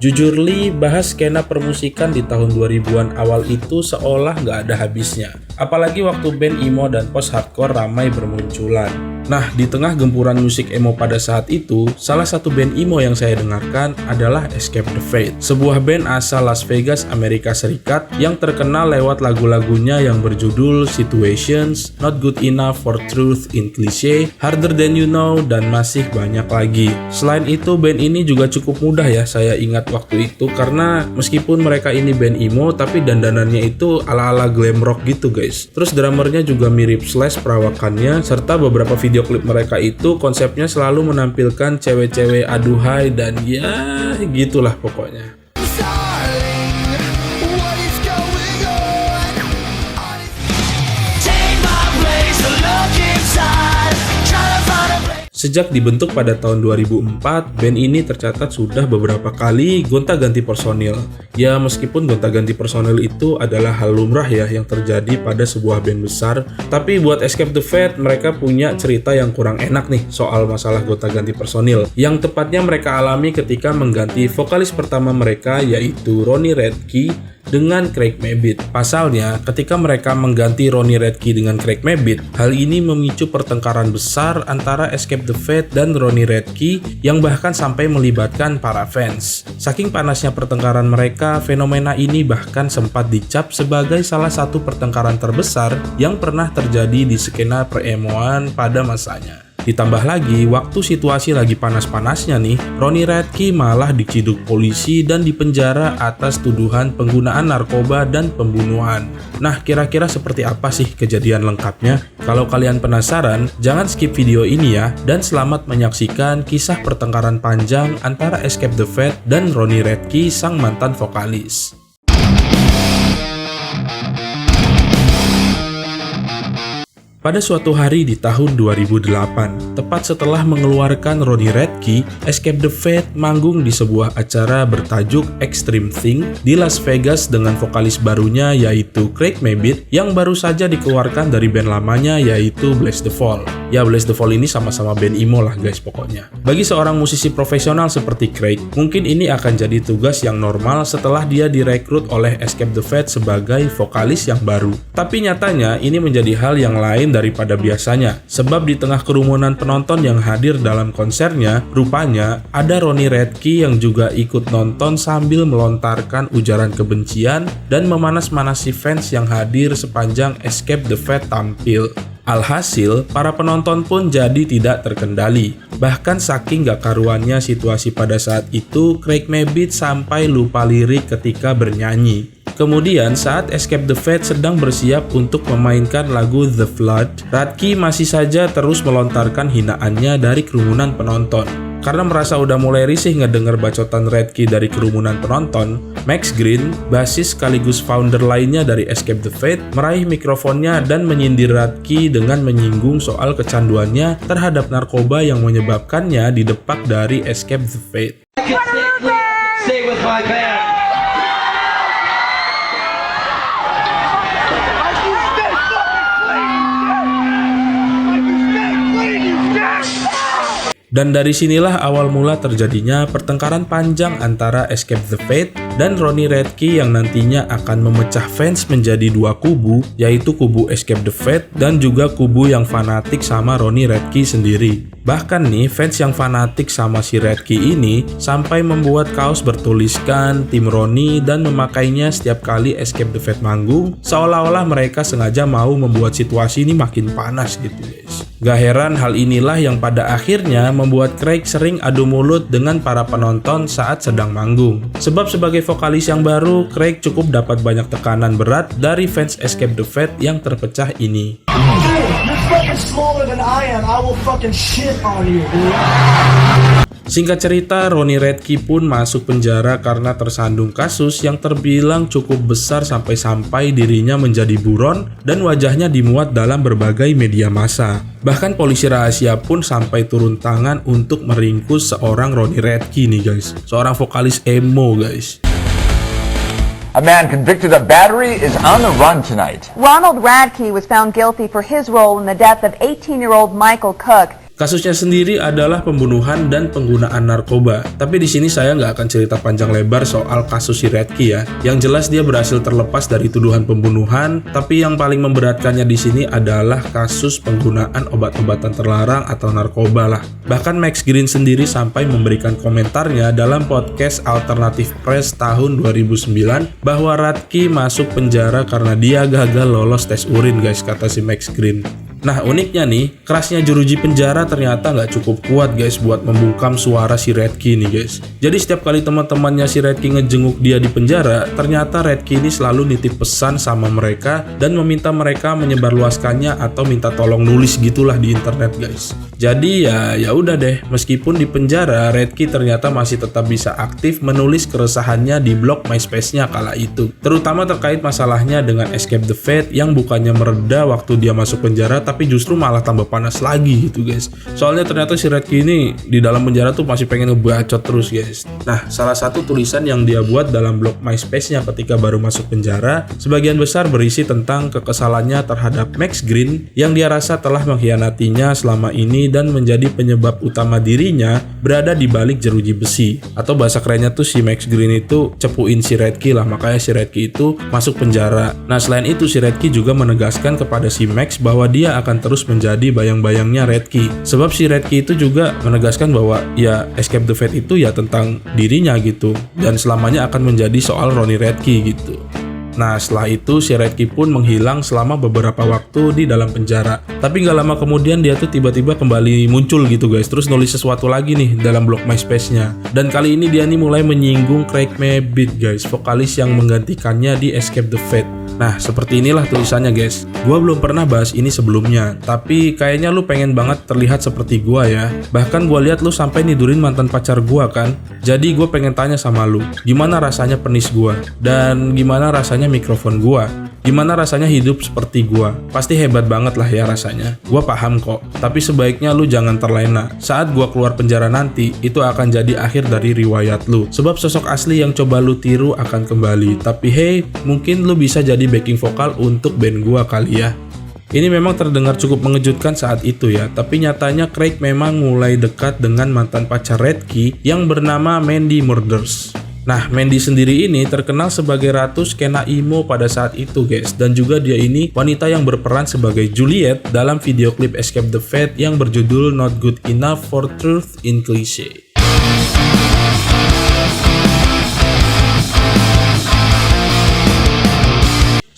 Jujur Li, bahas skena permusikan di tahun 2000-an awal itu seolah nggak ada habisnya. Apalagi waktu band emo dan post-hardcore ramai bermunculan. Nah, di tengah gempuran musik emo pada saat itu, salah satu band emo yang saya dengarkan adalah Escape the Fate, sebuah band asal Las Vegas, Amerika Serikat yang terkenal lewat lagu-lagunya yang berjudul Situations, Not Good Enough for Truth in Cliché, Harder Than You Know, dan masih banyak lagi. Selain itu, band ini juga cukup mudah ya saya ingat waktu itu, karena meskipun mereka ini band emo, tapi dandanannya itu ala-ala glam rock gitu guys. Terus drummernya juga mirip Slash perawakannya, serta beberapa video klip mereka itu konsepnya selalu menampilkan cewek-cewek aduhai dan ya gitulah pokoknya. Sejak dibentuk pada tahun 2004, band ini tercatat sudah beberapa kali gonta-ganti personil. Ya, meskipun gonta-ganti personil itu adalah hal lumrah ya yang terjadi pada sebuah band besar, tapi buat Escape the Fate mereka punya cerita yang kurang enak nih soal masalah gonta-ganti personil. Yang tepatnya mereka alami ketika mengganti vokalis pertama mereka yaitu Ronnie Radke dengan Craig Mabbitt. Pasalnya, ketika mereka mengganti Ronnie Radke dengan Craig Mabbitt, hal ini memicu pertengkaran besar antara Escape the Fate dan Ronnie Radke yang bahkan sampai melibatkan para fans. Saking panasnya pertengkaran mereka, fenomena ini bahkan sempat dicap sebagai salah satu pertengkaran terbesar yang pernah terjadi di skena per-emoan pada masanya. Ditambah lagi, waktu situasi lagi panas-panasnya nih, Ronnie Radke malah diciduk polisi dan dipenjara atas tuduhan penggunaan narkoba dan pembunuhan. Nah, kira-kira seperti apa sih kejadian lengkapnya? Kalau kalian penasaran, jangan skip video ini ya, dan selamat menyaksikan kisah pertengkaran panjang antara Escape the Fate dan Ronnie Radke, sang mantan vokalis. Pada suatu hari di tahun 2008, tepat setelah mengeluarkan Ronnie Radke, Escape the Fate manggung di sebuah acara bertajuk Extreme Thing di Las Vegas dengan vokalis barunya yaitu Craig Mabbitt yang baru saja dikeluarkan dari band lamanya yaitu Bless the Fall. Ya, Bless the Fall ini sama-sama band emo lah guys pokoknya. Bagi seorang musisi profesional seperti Craig, mungkin ini akan jadi tugas yang normal setelah dia direkrut oleh Escape the Fate sebagai vokalis yang baru. Tapi nyatanya ini menjadi hal yang lain daripada biasanya, sebab di tengah kerumunan penonton yang hadir dalam konsernya, rupanya ada Ronnie Radke yang juga ikut nonton sambil melontarkan ujaran kebencian dan memanas-manasi fans yang hadir sepanjang Escape the Fate tampil. Alhasil, para penonton pun jadi tidak terkendali. Bahkan saking gak karuannya situasi pada saat itu, Craig Mabbitt sampai lupa lirik ketika bernyanyi. Kemudian saat Escape the Fate sedang bersiap untuk memainkan lagu The Flood, Radke masih saja terus melontarkan hinaannya dari kerumunan penonton. Karena merasa udah mulai risih ngedenger bacotan Radke dari kerumunan penonton, Max Green, basis sekaligus founder lainnya dari Escape the Fate, meraih mikrofonnya dan menyindir Radke dengan menyinggung soal kecanduannya terhadap narkoba yang menyebabkannya didepak dari Escape the Fate. Dan dari sinilah awal mula terjadinya pertengkaran panjang antara Escape the Fate dan Ronnie Radke yang nantinya akan memecah fans menjadi dua kubu, yaitu kubu Escape the Fate dan juga kubu yang fanatik sama Ronnie Radke sendiri. Bahkan nih, fans yang fanatik sama si Radke ini sampai membuat kaos bertuliskan tim Ronnie dan memakainya setiap kali Escape the Fate manggung, seolah-olah mereka sengaja mau membuat situasi ini makin panas gitu guys. Gak heran hal inilah yang pada akhirnya membuat Craig sering adu mulut dengan para penonton saat sedang manggung. Sebab sebagai vokalis yang baru, Craig cukup dapat banyak tekanan berat dari fans Escape the Fate yang terpecah ini. Singkat cerita, Ronnie Radke pun masuk penjara karena tersandung kasus yang terbilang cukup besar sampai-sampai dirinya menjadi buron dan wajahnya dimuat dalam berbagai media massa. Bahkan polisi rahasia pun sampai turun tangan untuk meringkus seorang Ronnie Radke nih guys, seorang vokalis emo guys. A man convicted of battery is on the run tonight. Ronald Radke was found guilty for his role in the death of 18-year-old Michael Cook. Kasusnya sendiri adalah pembunuhan dan penggunaan narkoba. Tapi di sini saya nggak akan cerita panjang lebar soal kasus si Redky ya. Yang jelas dia berhasil terlepas dari tuduhan pembunuhan, tapi yang paling memberatkannya di sini adalah kasus penggunaan obat-obatan terlarang atau narkoba lah. Bahkan Max Green sendiri sampai memberikan komentarnya dalam podcast Alternative Press tahun 2009 bahwa Redky masuk penjara karena dia gagal lolos tes urin guys, kata si Max Green. Nah uniknya nih, kerasnya jeruji penjara ternyata nggak cukup kuat guys buat membungkam suara si Redky nih guys. Jadi setiap kali teman-temannya si Redky ngejenguk dia di penjara, ternyata Redky ini selalu nitip pesan sama mereka dan meminta mereka menyebarluaskannya atau minta tolong nulis gitulah di internet guys. Jadi ya udah deh, meskipun di penjara, Redky ternyata masih tetap bisa aktif menulis keresahannya di blog MySpace-nya kala itu. Terutama terkait masalahnya dengan Escape the Fate yang bukannya mereda waktu dia masuk penjara, tapi justru malah tambah panas lagi gitu guys. Soalnya ternyata si Redky ini di dalam penjara tuh masih pengen ngebacot terus guys. Nah, salah satu tulisan yang dia buat dalam blog MySpace-nya ketika baru masuk penjara, sebagian besar berisi tentang kekesalannya terhadap Max Green yang dia rasa telah mengkhianatinya selama ini dan menjadi penyebab utama dirinya berada di balik jeruji besi. Atau bahasa kerennya tuh si Max Green itu cepuin si Redky lah, makanya si Redky itu masuk penjara. Nah, selain itu si Redky juga menegaskan kepada si Max bahwa dia akan terus menjadi bayang-bayangnya Redky. Sebab si Redky itu juga menegaskan bahwa ya Escape the Fate itu ya tentang dirinya gitu, dan selamanya akan menjadi soal Ronnie Redky gitu. Nah setelah itu si Redky pun menghilang selama beberapa waktu di dalam penjara. Tapi gak lama kemudian dia tuh tiba-tiba kembali muncul gitu guys, terus nulis sesuatu lagi nih dalam blog MySpace-nya. Dan kali ini dia nih mulai menyinggung Craig Mabbitt guys, vokalis yang menggantikannya di Escape the Fate. Nah seperti inilah tulisannya guys. Gua belum pernah bahas ini sebelumnya, tapi kayaknya lu pengen banget terlihat seperti gua ya. Bahkan gua lihat lu sampai nidurin mantan pacar gua kan. Jadi gua pengen tanya sama lu, gimana rasanya penis gua? Dan gimana rasanya mikrofon gua? Gimana rasanya hidup seperti gua? Pasti hebat banget lah ya rasanya. Gua paham kok, tapi sebaiknya lu jangan terlena. Saat gua keluar penjara nanti, itu akan jadi akhir dari riwayat lu. Sebab sosok asli yang coba lu tiru akan kembali. Tapi hey, mungkin lu bisa jadi backing vokal untuk band gua kali ya. Ini memang terdengar cukup mengejutkan saat itu ya, tapi nyatanya Craig memang mulai dekat dengan mantan pacar Redky yang bernama Mandy Murders. Nah, Mandy sendiri ini terkenal sebagai ratu skena emo pada saat itu guys, dan juga dia ini wanita yang berperan sebagai Juliet dalam video klip Escape the Fate yang berjudul Not Good Enough for Truth in Cliché.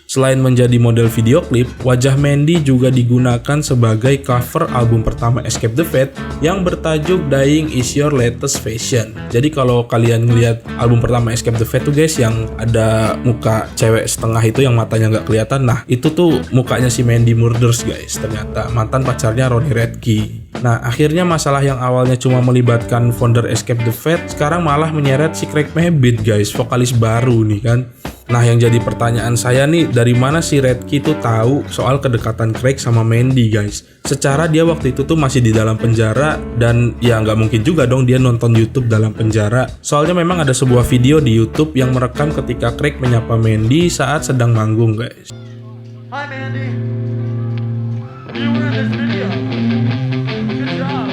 Selain menjadi model video klip, wajah Mandy juga digunakan sebagai cover album pertama Escape the Fate yang bertajuk Dying is Your Latest Fashion. Jadi kalau kalian ngeliat album pertama Escape the Fate tuh guys, yang ada muka cewek setengah itu yang matanya nggak kelihatan, nah itu tuh mukanya si Mandy Murders guys, ternyata mantan pacarnya Ronnie Redky. Nah akhirnya masalah yang awalnya cuma melibatkan founder Escape the Fate sekarang malah menyeret si Craig Mabbitt guys, vokalis baru nih kan. Nah yang jadi pertanyaan saya nih, dari mana si Redky tuh tahu soal kedekatan Craig sama Mandy guys? Secara dia waktu itu tuh masih di dalam penjara, dan ya nggak mungkin juga dong dia nonton YouTube dalam penjara. Soalnya memang ada sebuah video di YouTube yang merekam ketika Craig menyapa Mandy saat sedang manggung guys. Hi Mandy, you were in this video. Good job.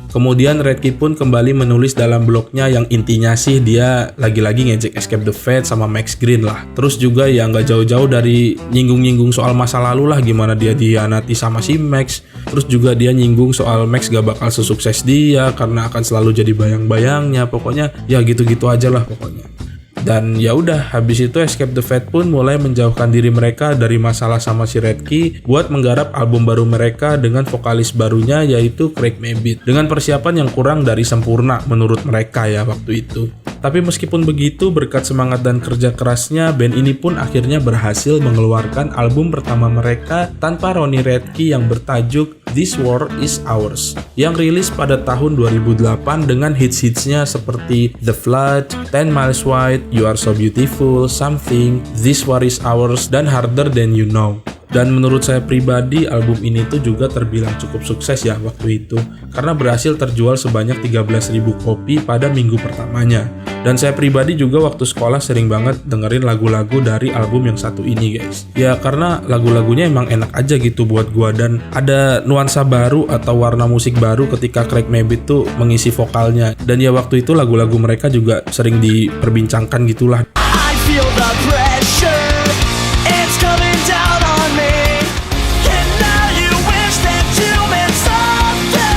Kemudian Redky pun kembali menulis dalam blognya yang intinya sih dia lagi-lagi ngejek Escape the Fate sama Max Green lah. Terus juga ya nggak jauh-jauh dari nyinggung-nyinggung soal masa lalu lah, gimana dia dihianati sama si Max. Terus juga dia nyinggung soal Max gak bakal sesukses dia karena akan selalu jadi bayang-bayangnya. Pokoknya ya gitu-gitu aja lah pokoknya. Dan ya udah, habis itu Escape the Fate pun mulai menjauhkan diri mereka dari masalah sama si Redky buat menggarap album baru mereka dengan vokalis barunya yaitu Craig Mabbitt, dengan persiapan yang kurang dari sempurna menurut mereka ya waktu itu. Tapi meskipun begitu, berkat semangat dan kerja kerasnya, band ini pun akhirnya berhasil mengeluarkan album pertama mereka tanpa Ronnie Redky yang bertajuk This War Is Ours, yang rilis pada tahun 2008 dengan hits-hitsnya seperti The Flood, 10 Miles Wide, You Are So Beautiful, Something, This War Is Ours, dan Harder Than You Know. Dan menurut saya pribadi, album ini tuh juga terbilang cukup sukses ya waktu itu, karena berhasil terjual sebanyak 13.000 kopi pada minggu pertamanya. Dan saya pribadi juga waktu sekolah sering banget dengerin lagu-lagu dari album yang satu ini guys. Ya karena lagu-lagunya emang enak aja gitu buat gua, dan ada nuansa baru atau warna musik baru ketika Craig Mabbitt tuh mengisi vokalnya. Dan ya waktu itu lagu-lagu mereka juga sering diperbincangkan gitulah. I feel the pressure, it's coming down on me. And now you wish that you meant something.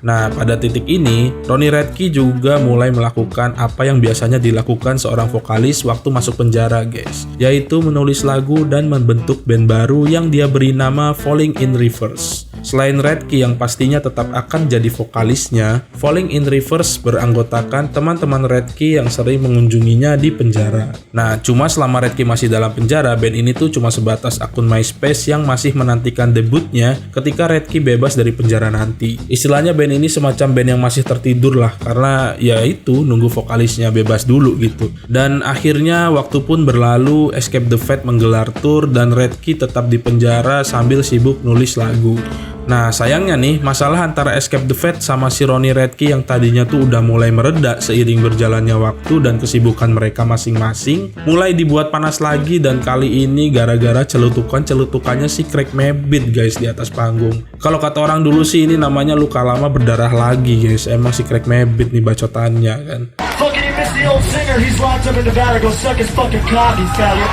Nah, pada titik ini, Ronnie Radke juga mulai melakukan apa yang biasanya dilakukan seorang vokalis waktu masuk penjara, guys, yaitu menulis lagu dan membentuk band baru yang dia beri nama Falling in Reverse. Selain Radke yang pastinya tetap akan jadi vokalisnya, Falling in Reverse beranggotakan teman-teman Radke yang sering mengunjunginya di penjara. Nah, cuma selama Radke masih dalam penjara, band ini tuh cuma sebatas akun MySpace yang masih menantikan debutnya ketika Radke bebas dari penjara nanti. Istilahnya band ini semacam band yang masih tertidur lah, karena ya itu nunggu vokalisnya bebas dulu gitu. Dan akhirnya waktu pun berlalu, Escape the Fate menggelar tour dan Radke tetap di penjara sambil sibuk nulis lagu. Nah sayangnya nih, masalah antara Escape the Fate sama si Ronnie Radke yang tadinya tuh udah mulai mereda seiring berjalannya waktu dan kesibukan mereka masing-masing mulai dibuat panas lagi, dan kali ini gara-gara celutukannya si Craig Mabbitt guys di atas panggung. Kalau kata orang dulu sih ini namanya luka lama berdarah lagi guys, emang si Craig Mabbitt nih bacotannya kan. Fucking you missed the old singer. He's locked up in Nevada. Go suck his fucking cock, you faggot.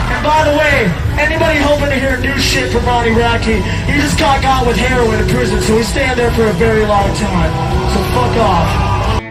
And by the way, anybody hoping to hear new shit from Ronnie Radke, he just got with heroin in prison, so he's staying there for a very long time. So fuck off.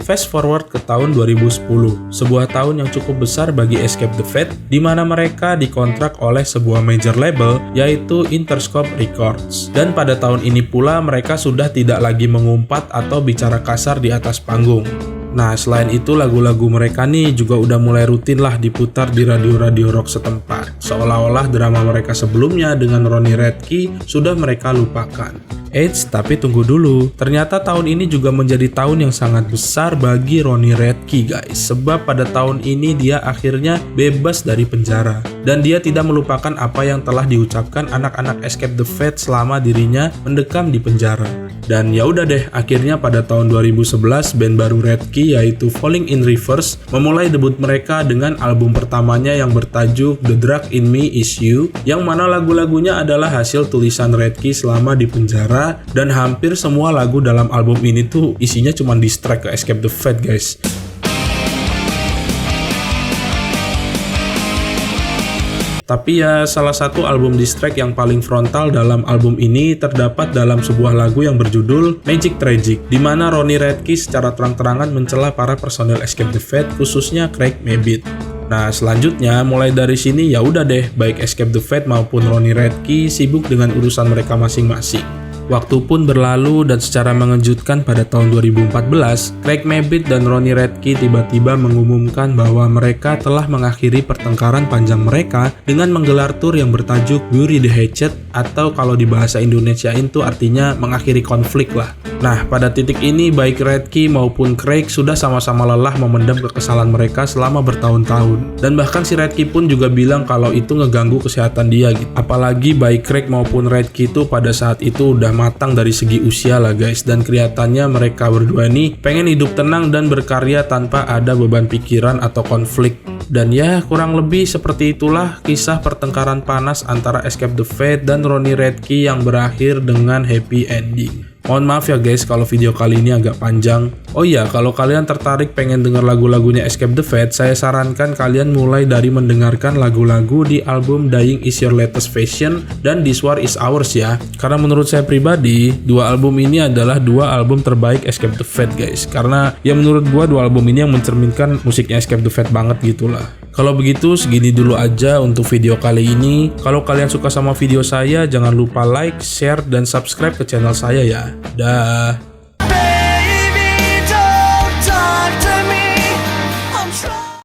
Fast forward ke tahun 2010, sebuah tahun yang cukup besar bagi Escape the Fate, di mana mereka dikontrak oleh sebuah major label yaitu Interscope Records. Dan pada tahun ini pula mereka sudah tidak lagi mengumpat atau bicara kasar di atas panggung. Nah, selain itu lagu-lagu mereka nih juga udah mulai rutin lah diputar di radio-radio rock setempat. Seolah-olah drama mereka sebelumnya dengan Ronnie Radke sudah mereka lupakan. Eits, tapi tunggu dulu. Ternyata tahun ini juga menjadi tahun yang sangat besar bagi Ronnie Radke guys. Sebab pada tahun ini dia akhirnya bebas dari penjara. Dan dia tidak melupakan apa yang telah diucapkan anak-anak Escape the Fate selama dirinya mendekam di penjara. Dan ya udah deh, akhirnya pada tahun 2011 band baru Radke yaitu Falling in Reverse memulai debut mereka dengan album pertamanya yang bertajuk The Drug in Me Is You, yang mana lagu-lagunya adalah hasil tulisan Radke selama di penjara, dan hampir semua lagu dalam album ini tuh isinya cuma diss track ke Escape the Fate guys. Tapi ya salah satu album diss track yang paling frontal dalam album ini terdapat dalam sebuah lagu yang berjudul Magic Tragic, di mana Ronnie Radke secara terang-terangan mencela para personel Escape the Fate, khususnya Craig Mabbitt. Nah selanjutnya mulai dari sini ya udah deh, baik Escape the Fate maupun Ronnie Radke sibuk dengan urusan mereka masing-masing. Waktu pun berlalu dan secara mengejutkan pada tahun 2014, Craig Mabbitt dan Ronnie Radke tiba-tiba mengumumkan bahwa mereka telah mengakhiri pertengkaran panjang mereka dengan menggelar tur yang bertajuk Bury the Hatchet, atau kalau di bahasa Indonesiain itu artinya mengakhiri konflik lah. Nah, pada titik ini baik Radke maupun Craig sudah sama-sama lelah memendam kekesalan mereka selama bertahun-tahun. Dan bahkan si Radke pun juga bilang kalau itu ngeganggu kesehatan dia gitu. Apalagi baik Craig maupun Radke itu pada saat itu udah matang dari segi usia lah guys, dan kelihatannya mereka berdua nih pengen hidup tenang dan berkarya tanpa ada beban pikiran atau konflik. Dan ya kurang lebih seperti itulah kisah pertengkaran panas antara Escape the Fate dan Ronnie Radke yang berakhir dengan happy ending. Mohon maaf ya guys kalau video kali ini agak panjang. Oh iya, kalau kalian tertarik pengen denger lagu-lagunya Escape the Fate, saya sarankan kalian mulai dari mendengarkan lagu-lagu di album Dying Is Your Latest Fashion dan This War Is Ours ya. Karena menurut saya pribadi, dua album ini adalah dua album terbaik Escape the Fate guys. Karena ya menurut gua dua album ini yang mencerminkan musiknya Escape the Fate banget gitulah. Kalau begitu segini dulu aja untuk video kali ini. Kalau kalian suka sama video saya, jangan lupa like, share, dan subscribe ke channel saya ya. Dah.